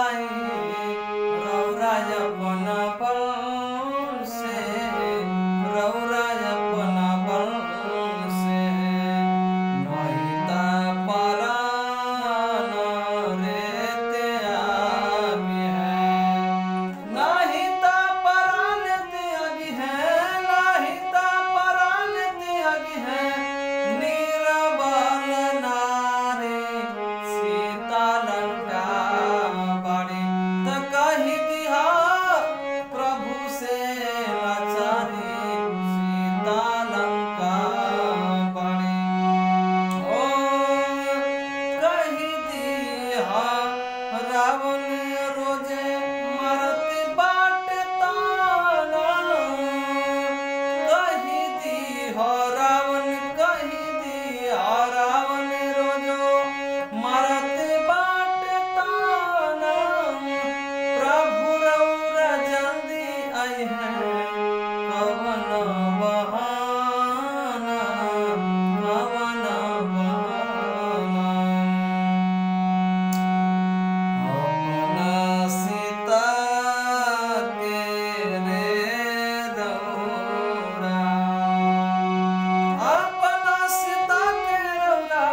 माई रौरा अपन बल से, रौरा अपन बल से नहीं ता परान रे त्यागी है, नहीं ता परान त्यागी है, नहीं ता परान त्यागी है। निर्बल नारी सीता लंका बाड़ी त कही दिहा प्रभु से लाचारी सीता लंका बाड़ी। ओ कही दिहा रावण रोजे मरत बाट ताना, कही दिहा रावण, कही दिहा रावण रोजो मरत बाट ताना। प्रभु रौरा जल्दी आई है कवन बहाना, कवन बहाना। अपना सीता के रे रौरा, अपना सीता के रौरा,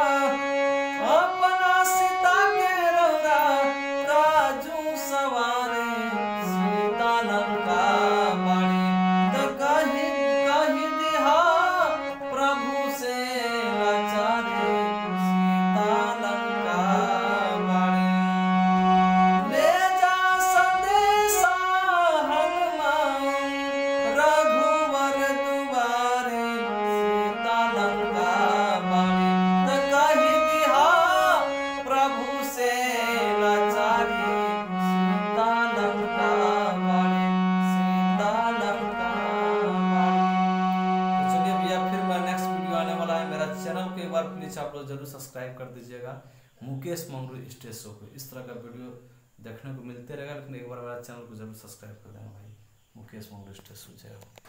अपना सीता के रौरा काजू सवारी सीता लंका बाड़ी त कही दिहा प्रभु से लाचारी सीता लंका बाड़ी। ले जा संदेशा हनुमान रघुवर दुआरे सीता लंका बाड़ी त कही दिहा प्रभु से लाचारी सीता लंका बाड़ी, सीता लंका बाड़ी। तो चलिए भैया, फिर मेरा नेक्स्ट वीडियो आने वाला है। मेरा चैनल को एक बार प्लीज आप लोग जरूर सब्सक्राइब कर दीजिएगा, मुकेश मंगरू स्टेज शो को। इस तरह का वीडियो देखने को मिलते रहेगा, लेकिन एक बार मेरा चैनल को जरूर सब्सक्राइब कर देना भाई। मुकेश मंगरू स्टेज शो। जय हो।